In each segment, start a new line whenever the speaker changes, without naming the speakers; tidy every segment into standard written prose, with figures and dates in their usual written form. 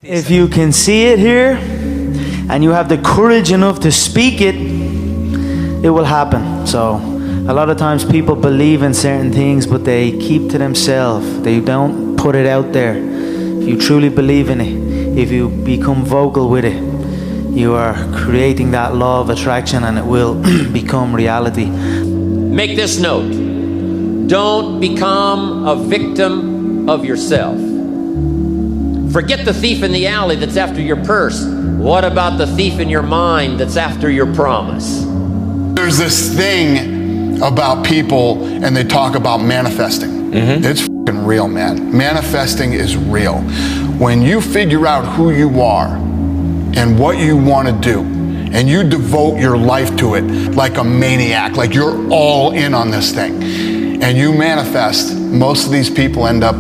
If you can see it here and you have the courage enough to speak it, it will happen. So a lot of times people believe in certain things, but they keep to themselves. They don't put it out there. If you truly believe in it, if you become vocal with it, you are creating that law of attraction and it will become reality.
Make this note. Don't become a victim of yourself. Forget the thief in the alley that's after your purse. What about the thief in your mind that's after your promise?
There's this thing about people and they talk about manifesting. It's fucking real, man. Manifesting is real. When you figure out who you are and what you want to do, and you devote your life to it like a maniac, like you're all in on this thing, and you manifest, most of these people end up,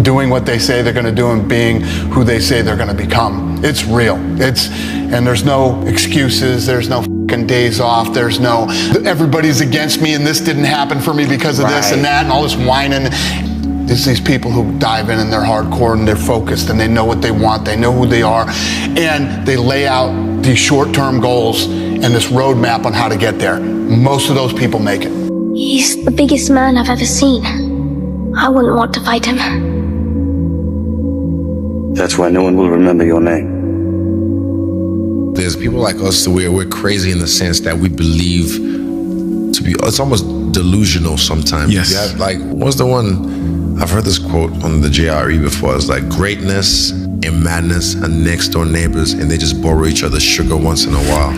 doing what they say they're going to do and being who they say they're going to become. It's real. And there's no excuses. There's no fucking days off. There's no, everybody's against me and this didn't happen for me because of this and that and all this whining. There's these people who dive in and they're hardcore and they're focused and they know what they want. They know who they are. And they lay out these short-term goals and this roadmap on how to get there. Most of those people make it.
He's the biggest man I've ever seen. I wouldn't want to fight him.
That's why no one will remember your name.
There's people like us, we're crazy in the sense that we believe to be, it's almost delusional sometimes.
Yes.
You have, what's the one, I've heard this quote on the JRE before, it's like greatness and madness are next door neighbors and they just borrow each other's sugar once in a while.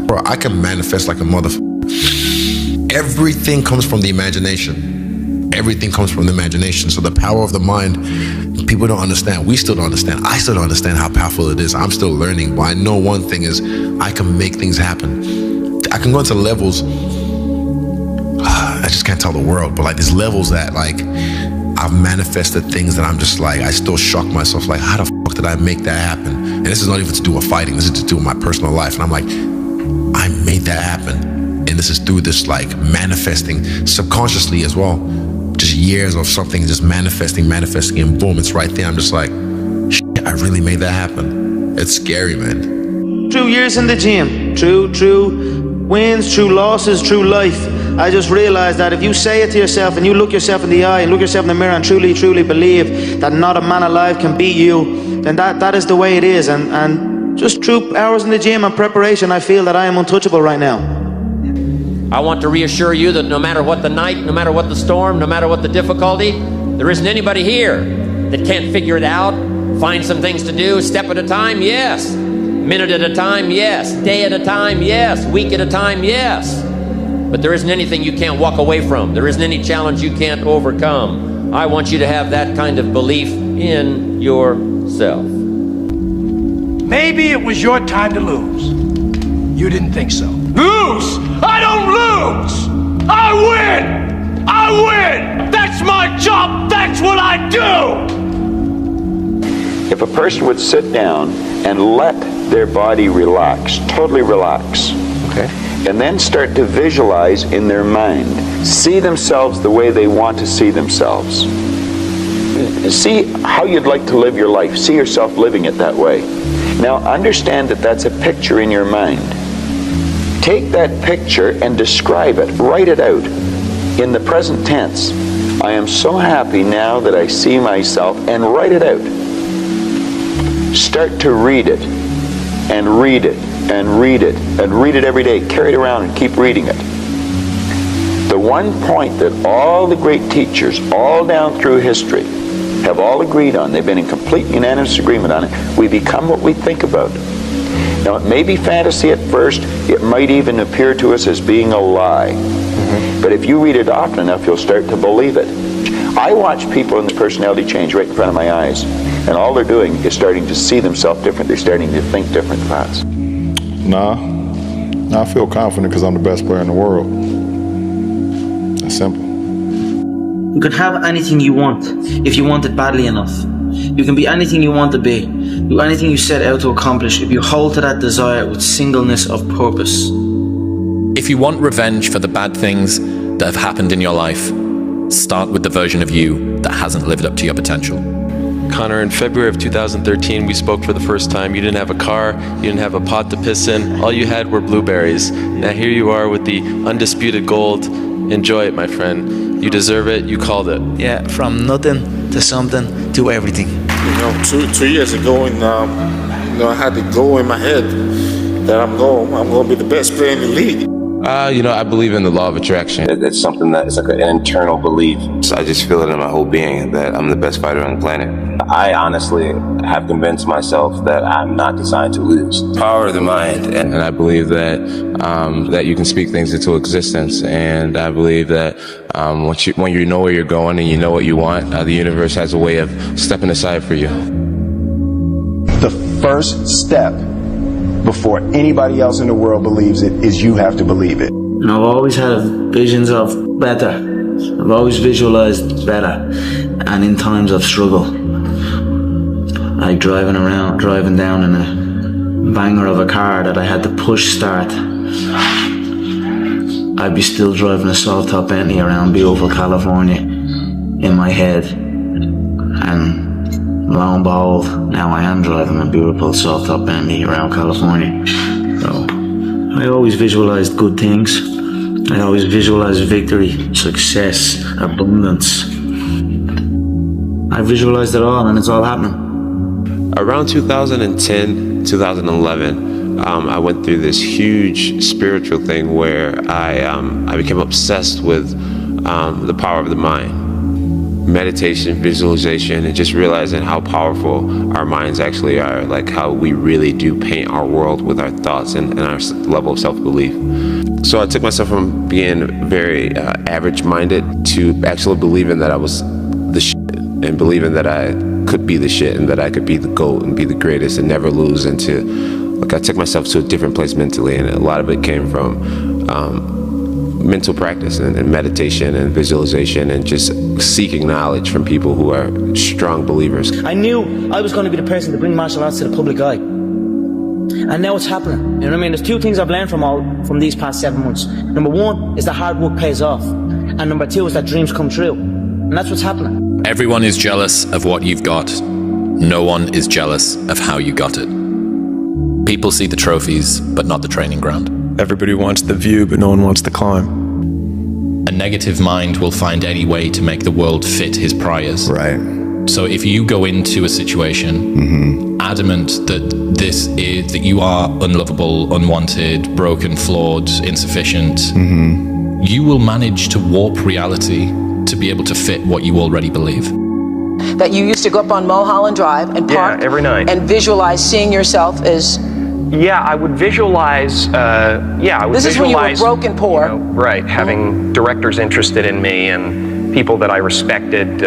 Bro, I can manifest like a motherfucker. Everything comes from the imagination. Everything comes from the imagination. So the power of the mind, people don't understand. We still don't understand. I still don't understand how powerful it is. I'm still learning. But I know one thing is I can make things happen. I can go into levels, I just can't tell the world, but these levels that I've manifested things that I'm just I still shock myself, how the fuck did I make that happen? And this is not even to do with fighting. This is to do with my personal life. And I'm I made that happen. And this is through this manifesting subconsciously as well. Just years of something just manifesting, and boom, it's right there. I'm just shit, I really made that happen. It's scary, man.
True years in the gym, true wins, true losses, true life. I just realized that if you say it to yourself and you look yourself in the eye and look yourself in the mirror and truly believe that not a man alive can beat you, then that is the way it is. And just true hours in the gym and preparation, I feel that I am untouchable right now.
I want to reassure you that no matter what the night, no matter what the storm, no matter what the difficulty, there isn't anybody here that can't figure it out, find some things to do, step at a time, yes. Minute at a time, yes. Day at a time, yes. Week at a time, yes. But there isn't anything you can't walk away from. There isn't any challenge you can't overcome. I want you to have that kind of belief in yourself.
Maybe it was your time to lose. You didn't think so. Lose! I don't lose! I win! I win! That's my job! That's what I do!
If a person would sit down and let their body relax, totally relax, okay, and then start to visualize in their mind, see themselves the way they want to see themselves. See how you'd like to live your life. See yourself living it that way. Now understand that that's a picture in your mind. Take that picture and describe it. Write it out in the present tense. I am so happy now that I see myself, and write it out. Start to read it and read it and read it and read it every day. Carry it around and keep reading it. The one point that all the great teachers all down through history have all agreed on, they've been in complete unanimous agreement on it, we become what we think about. Now, it may be fantasy at first. It might even appear to us as being a lie. But if you read it often enough, you'll start to believe it. I watch people in this personality change right in front of my eyes, and all they're doing is starting to see themselves different. They're starting to think different thoughts.
Nah, I feel confident because I'm the best player in the world. That's simple.
You can have anything you want if you want it badly enough. You can be anything you want to be. Do anything you set out to accomplish if you hold to that desire with singleness of purpose.
If you want revenge for the bad things that have happened in your life, start with the version of you that hasn't lived up to your potential.
Connor, in February of 2013, we spoke for the first time. You didn't have a car, you didn't have a pot to piss in, all you had were blueberries. Now here you are with the undisputed gold. Enjoy it, my friend. You deserve it, you called it.
Yeah, from nothing to something to everything.
You know, two years ago, and I had to go in my head that I'm going to be the best player in the league.
I believe in the law of attraction.
It's something that is like an internal belief. So I just feel it in my whole being that I'm the best fighter on the planet. I honestly have convinced myself that I'm not designed to lose. Power of the mind.
And I believe that that you can speak things into existence. And I believe that when you know where you're going and you know what you want, the universe has a way of stepping aside for you.
The first step before anybody else in the world believes it is you have to believe it.
And I've always had visions of better. I've always visualized better. And in times of struggle, like driving down in a banger of a car that I had to push start, I'd be still driving a soft top Bentley around beautiful California in my head. And lo and behold, now I am driving a beautiful soft top Bentley around California. So I always visualized good things. I always visualized victory, success, abundance. I visualized it all, and it's all happening.
Around 2010, 2011, I went through this huge spiritual thing where I became obsessed with the power of the mind. Meditation, visualization, and just realizing how powerful our minds actually are, like how we really do paint our world with our thoughts and our level of self-belief. So I took myself from being very average-minded to actually believing that I was the shit, and believing that I could be the shit and that I could be the GOAT and be the greatest and never lose. And I took myself to a different place mentally, and a lot of it came from mental practice and meditation and visualization and just seeking knowledge from people who are strong believers.
I knew I was going to be the person to bring martial arts to the public eye. And now it's happening. You know what I mean? There's two things I've learned from these past 7 months. Number one is that hard work pays off. And number two is that dreams come true. And that's what's happening.
Everyone is jealous of what you've got. No one is jealous of how you got it. People see the trophies, but not the training ground.
Everybody wants the view, but no one wants the climb.
A negative mind will find any way to make the world fit his priors.
Right.
So if you go into a situation adamant that you are unlovable, unwanted, broken, flawed, insufficient, you will manage to warp reality to be able to fit what you already believe.
That you used to go up on Mulholland Drive and park
every night
and visualize seeing yourself as...
Yeah, I would visualize,
This is when you were broken poor.
Right, having directors interested in me and people that I respected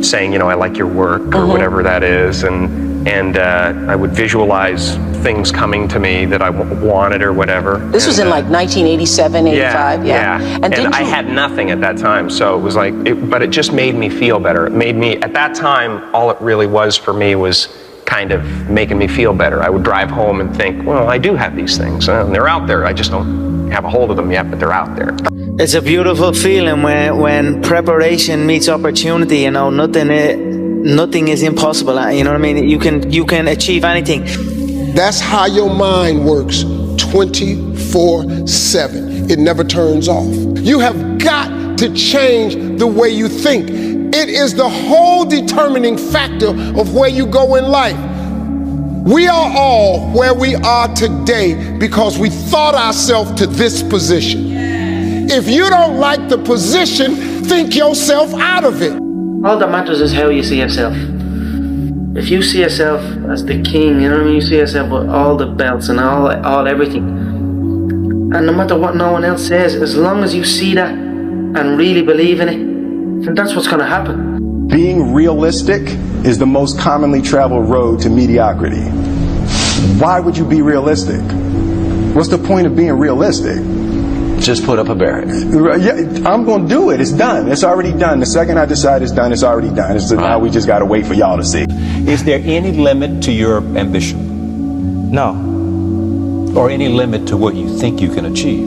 saying, I like your work or whatever that is. And I would visualize things coming to me that I wanted or whatever.
This was in like 1987, 85,
yeah. And I had nothing at that time, so it was like, but it just made me feel better. It made me, at that time, all it really was for me was kind of making me feel better. I would drive home and think, well, I do have these things, and they're out there. I just don't have a hold of them yet, but they're out there.
It's a beautiful feeling when preparation meets opportunity. Nothing is impossible. You know what I mean? You can achieve anything.
That's how your mind works 24/7. It never turns off. You have got to change the way you think. It is the whole determining factor of where you go in life. We are all where we are today because we thought ourselves to this position. If you don't like the position, think yourself out of it.
All that matters is how you see yourself. If you see yourself as the king, you know what I mean? You see yourself with all the belts and all everything. And no matter what no one else says, as long as you see that and really believe in it, then that's what's going to happen.
Being realistic is the most commonly traveled road to mediocrity. Why would you be realistic? What's the point of being realistic?
Just put up a barrier.
Yeah, I'm going to do it. It's done. It's already done. The second I decide it's done, it's already done. Now we just got to wait for y'all to see.
Is there any limit to your ambition?
No.
Or any limit to what you think you can achieve?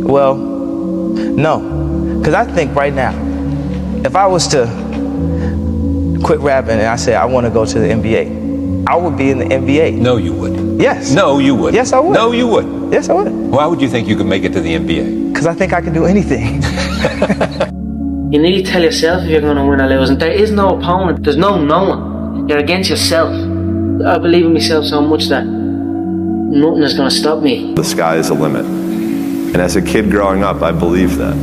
Well, no. Because I think right now, if I was to
quit rapping and I said, I want to go to the NBA, I would be in the NBA.
No, you wouldn't.
Yes.
No, you wouldn't.
Yes, I would.
No, you wouldn't.
Yes, I would.
Why would you think you could make it to the NBA?
Because I think I can do anything.
You need to tell yourself if you're going to win or lose. And there is no opponent. There's no knowing. You're against yourself. I believe in myself so much that nothing is going to stop me.
The sky is the limit. And as a kid growing up, I believed that.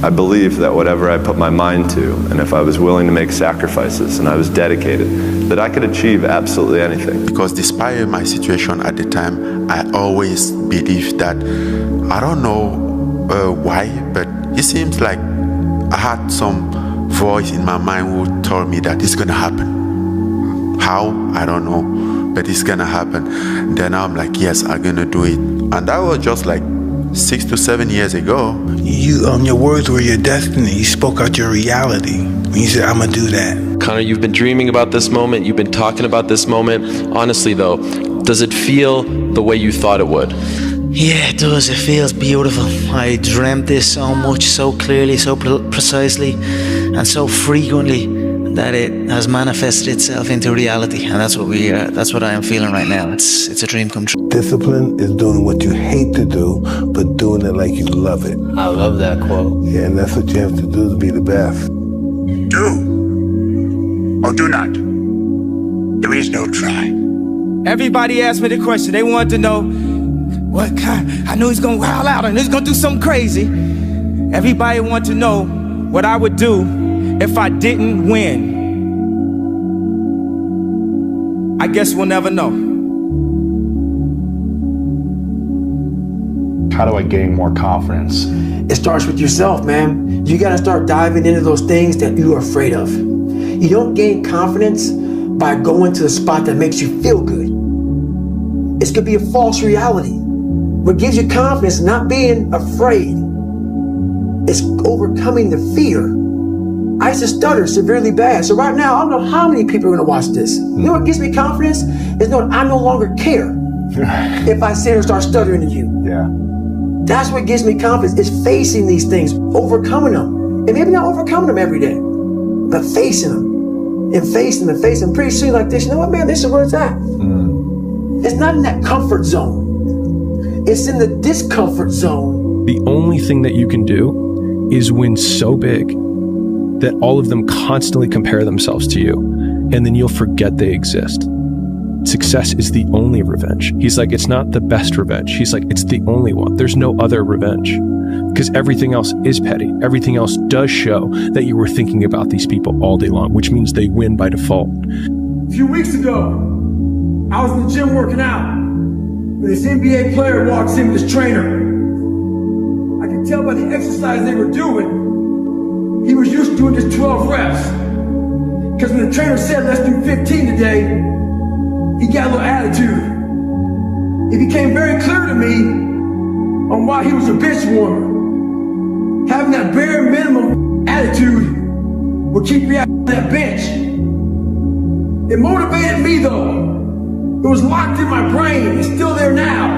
I believed that whatever I put my mind to, and if I was willing to make sacrifices and I was dedicated, that I could achieve absolutely anything.
Because despite my situation at the time, I always believed that, I don't know why, but it seems like I had some voice in my mind who told me that it's gonna happen. How? I don't know, but it's gonna happen. Then I'm like, yes, I'm gonna do it. And that was just like 6 to 7 years ago.
Your words were your destiny. You spoke out your reality. When you said, I'm gonna do that.
Connor, you've been dreaming about this moment. You've been talking about this moment. Honestly, though, does it feel the way you thought it would?
Yeah, it does. It feels beautiful. I dreamt this so much, so clearly, so precisely, and so frequently that it has manifested itself into reality. And that's what that's what I am feeling right now. It's a dream come true.
Discipline is doing what you hate to do, but doing it like you love it.
I love that quote.
Yeah, and that's what you have to do to be the best.
Do or do not. There is no try.
Everybody asked me the question. They wanted to know, what kind? I knew he's gonna wild out and he's gonna do something crazy. Everybody wanted to know what I would do if I didn't win. I guess we'll never know.
How do I gain more confidence?
It starts with yourself, man. You gotta start diving into those things that you are afraid of. You don't gain confidence by going to the spot that makes you feel good. It's gonna be a false reality. What gives you confidence, not being afraid, is overcoming the fear. I used to stutter severely bad. So right now, I don't know how many people are gonna watch this. You know what gives me confidence? Is knowing I no longer care if I sit and start stuttering to you.
Yeah.
That's what gives me confidence, is facing these things, overcoming them. And maybe not overcoming them every day, but facing them. And facing them, facing them. Pretty soon like this, you know what, man, this is where it's at. It's not in that comfort zone. It's in the discomfort zone.
The only thing that you can do is win so big that all of them constantly compare themselves to you, and then you'll forget they exist. Success is the only revenge. He's like, it's not the best revenge. He's like, it's the only one. There's no other revenge. Because everything else is petty. Everything else does show that you were thinking about these people all day long, which means they win by default.
A few weeks ago, I was in the gym working out. When this NBA player walks in with his trainer. I could tell by the exercise they were doing, he was used to doing just 12 reps. Because when the trainer said, let's do 15 today, he got a little attitude. It became very clear to me on why he was a bench warmer. Having that bare minimum attitude will keep you at that bench. It motivated me though. It was locked in my brain. It's still there now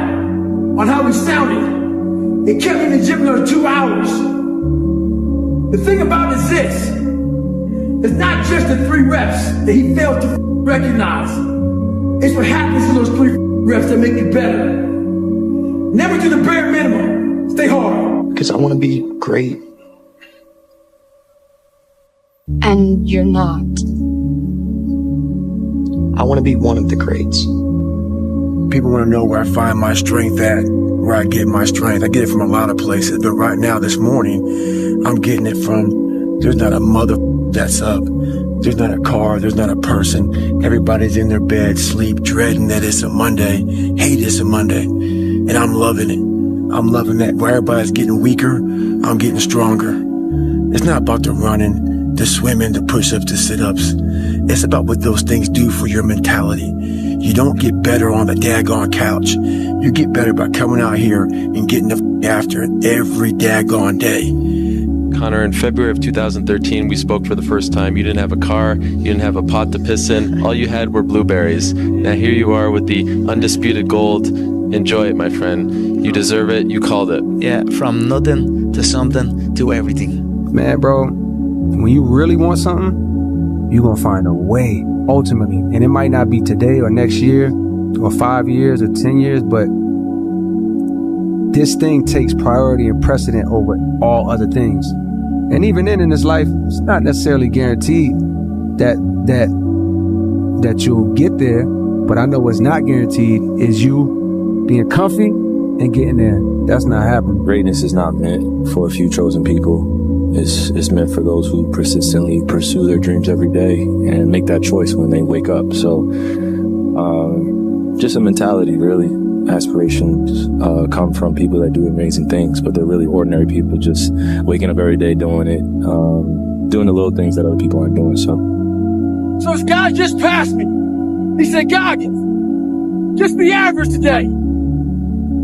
on how he sounded. It kept me in the gym another 2 hours. The thing about it is this. It's not just the 3 reps that he failed to recognize. It's what happens to those 3 reps that make you better. Never do the bare minimum. Stay hard.
Because I want to be great.
And you're not.
I want to be one of the greats.
People want to know where I find my strength at, where I get my strength. I get it from a lot of places, but right now, this morning, I'm getting it from, there's not a mother that's up. There's not a car, there's not a person. Everybody's in their bed, sleep, dreading that it's a Monday, hate it's a Monday. And I'm loving it. I'm loving that. Where everybody's getting weaker, I'm getting stronger. It's not about the running, the swimming, the push-ups, the sit-ups. It's about what those things do for your mentality. You don't get better on the daggone couch. You get better by coming out here and getting the after it every daggone day.
Connor, in February of 2013, we spoke for the first time. You didn't have a car, you didn't have a pot to piss in, all you had were blueberries. Now here you are with the undisputed gold. Enjoy it, my friend. You deserve it, you called it.
Yeah, from nothing to something to everything.
Man, bro, when you really want something,
you're going to find a way, ultimately. And it might not be today or next year or 5 years or 10 years, but this thing takes priority and precedent over all other things. And even then in this life, it's not necessarily guaranteed that you'll get there. But I know what's not guaranteed is you being comfy and getting there. That's not happening.
Greatness is not meant for a few chosen people. It's meant for those who persistently pursue their dreams every day and make that choice when they wake up. So just a mentality, really. Aspirations come from people that do amazing things, but they're really ordinary people just waking up every day doing it, doing the little things that other people aren't doing. So
this guy just passed me. He said, Goggins, just be average today.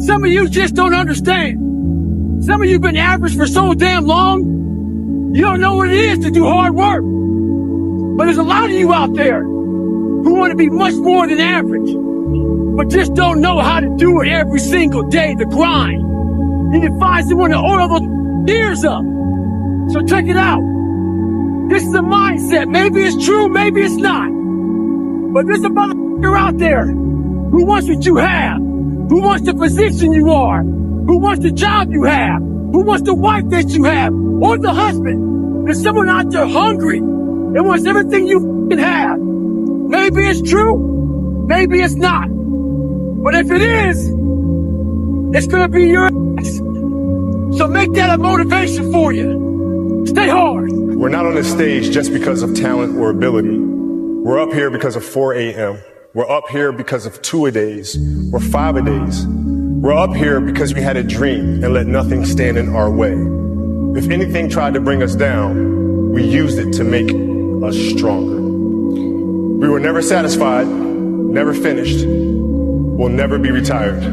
Some of you just don't understand. Some of you have been average for so damn long, you don't know what it is to do hard work. But there's a lot of you out there who want to be much more than average, but just don't know how to do it every single day, the grind. And it finds someone to oil those ears up. So check it out. This is a mindset. Maybe it's true, maybe it's not. But there's a motherfucker out there who wants what you have, who wants the position you are, who wants the job you have, who wants the wife that you have, or the husband. There's someone out there hungry and wants everything you can have. Maybe it's true, maybe it's not. But if it is, it's gonna be your ass. So make that a motivation for you. Stay hard.
We're not on this stage just because of talent or ability. We're up here because of 4 a.m. We're up here because of 2-a-days or 5-a-days. We're up here because we had a dream and let nothing stand in our way. If anything tried to bring us down, we used it to make us stronger. We were never satisfied, never finished. We'll never be retired.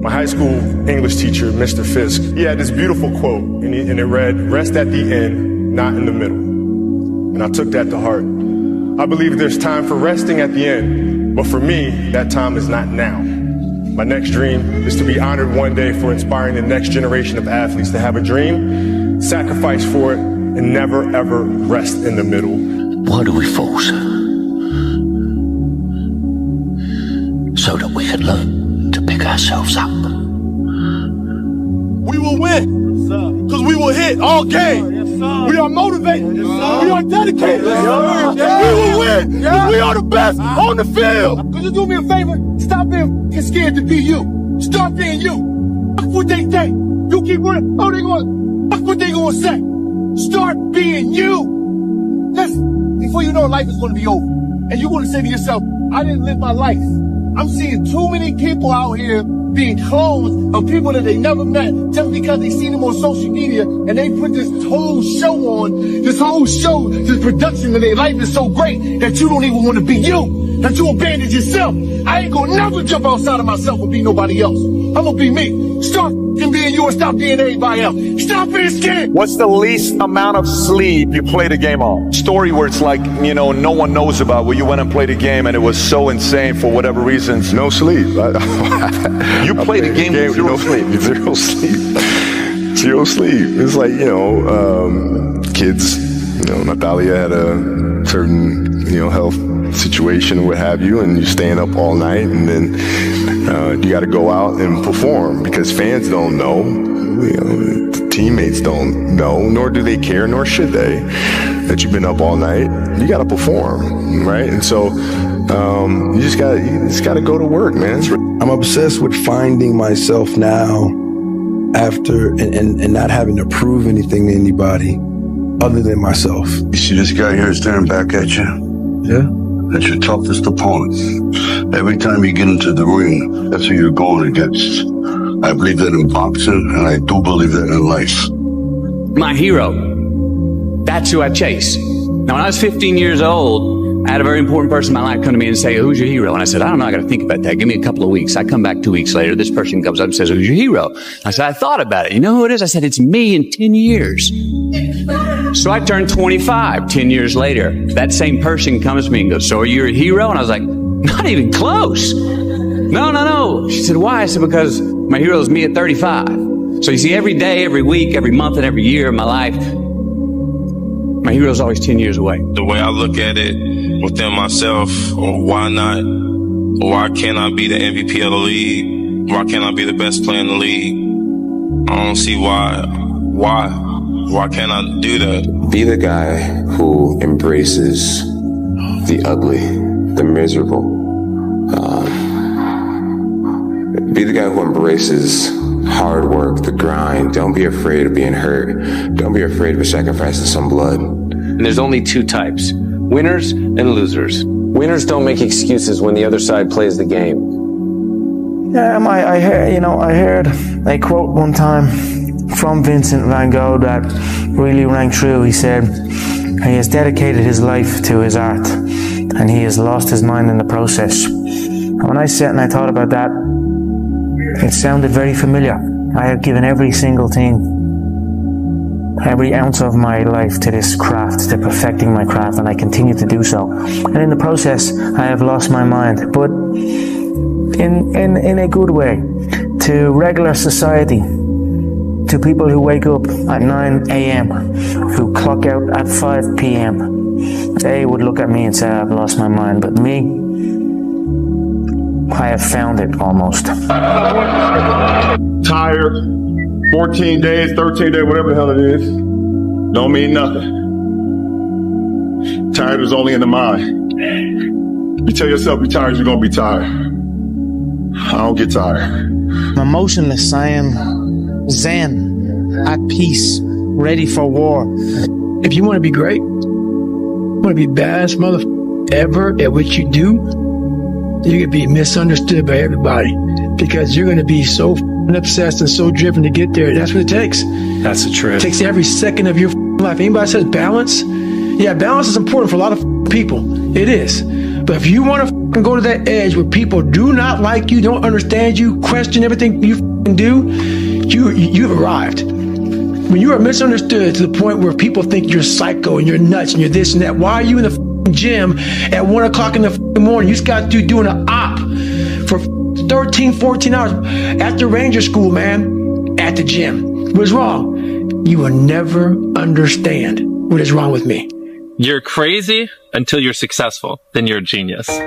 My high school English teacher, Mr. Fisk, he had this beautiful quote, and it read, "Rest at the end, not in the middle." And I took that to heart. I believe there's time for resting at the end, but for me, that time is not now. My next dream is to be honored one day for inspiring the next generation of athletes to have a dream, sacrifice for it, and never ever rest in the middle.
Why do we force? So that we can learn to pick ourselves up.
We will win, because we will hit all game. We are motivated. We are dedicated. We will win, because we are the best on the field.
Could you do me a favor? Stop being scared to be you. Start being you. Fuck what they think. You keep running. Oh, they going. Fuck what they gonna say. Start being you. Listen, before you know, life is gonna be over, and you're gonna say to yourself, "I didn't live my life." I'm seeing too many people out here being clones of people that they never met just because they seen them on social media, and they put this whole show on, this production of their life is so great that you don't even want to be you, that you abandon yourself. I ain't gonna never jump outside of myself and be nobody else. I'm gonna be me. Start being you and stop being everybody else. Stop being scared.
What's the least amount of sleep you played a game on? Story where it's like, no one knows about, where you went and played a game and it was so insane for whatever reasons.
No sleep.
You played a game with zero sleep.
Zero sleep. Zero sleep. It's like, kids, Natalia had a certain, health situation or what have you, and you're staying up all night, and then you got to go out and perform because fans don't know, teammates don't know, nor do they care, nor should they, that you've been up all night. You got to perform, right? And so you just got to go to work, man.
I'm obsessed with finding myself now after and not having to prove anything to anybody other than myself.
You see this guy here staring back at you?
Yeah.
That's your toughest opponent. Every time you get into the ring, that's who you're going against. I believe that in boxing, and I do believe that in life.
My hero. That's who I chase. Now, when I was 15 years old, I had a very important person in my life come to me and say, "Who's your hero?" And I said, "I don't know, I got to think about that. Give me a couple of weeks." I come back 2 weeks later. This person comes up and says, "Who's your hero?" I said, "I thought about it. You know who it is?" I said, "It's me in 10 years. So I turned 25 10 years later. That same person comes to me and goes, "So are you a hero?" And I was like, "Not even close. No. She said, "Why?" I said, "Because my hero is me at 35. So you see, every day, every week, every month, and every year of my life, My hero's always 10 years away.
The way I look at it within myself, or why not? Why can't I be the MVP of the league? Why can't I be the best player in the league? I don't see why. Why can't I do that?
Be the guy who embraces the ugly, the miserable. Be the guy who embraces hard work, the grind. Don't be afraid of being hurt. Don't be afraid of sacrificing some blood.
And there's only two types, winners and losers. Winners don't make excuses when the other side plays the game.
Yeah, I heard a quote one time from Vincent van Gogh that really rang true. He said, he has dedicated his life to his art and he has lost his mind in the process. And when I sat and I thought about that, it sounded very familiar. I have given every single thing, every ounce of my life to this craft, to perfecting my craft, and I continue to do so. And in the process, I have lost my mind, but in a good way, to regular society, to people who wake up at 9 a.m., who clock out at 5 p.m. They would look at me and say, I've lost my mind, but me, I have found it almost.
Tired, 14 days, 13 days, whatever the hell it is, don't mean nothing. Tired is only in the mind. You tell yourself you're tired, you're gonna be tired. I don't get tired.
I'm emotionless. I am zen, at peace, ready for war.
If you want to be great, want to be baddest motherfucker ever at what you do, you're going to be misunderstood by everybody because you're going to be so obsessed and so driven to get there. That's what it takes.
That's the truth.
It takes every second of your life. Anybody says balance? Yeah, balance is important for a lot of people. It is. But if you want to go to that edge where people do not like you, don't understand you, question everything you do, you've arrived. When you are misunderstood to the point where people think you're psycho and you're nuts and you're this and that, why are you in the gym at 1 o'clock in the morning? You just got to doing an op for 13, 14 hours after Ranger School, man, at the gym. What's wrong? You will never understand what is wrong with me.
You're crazy until you're successful. Then you're a genius.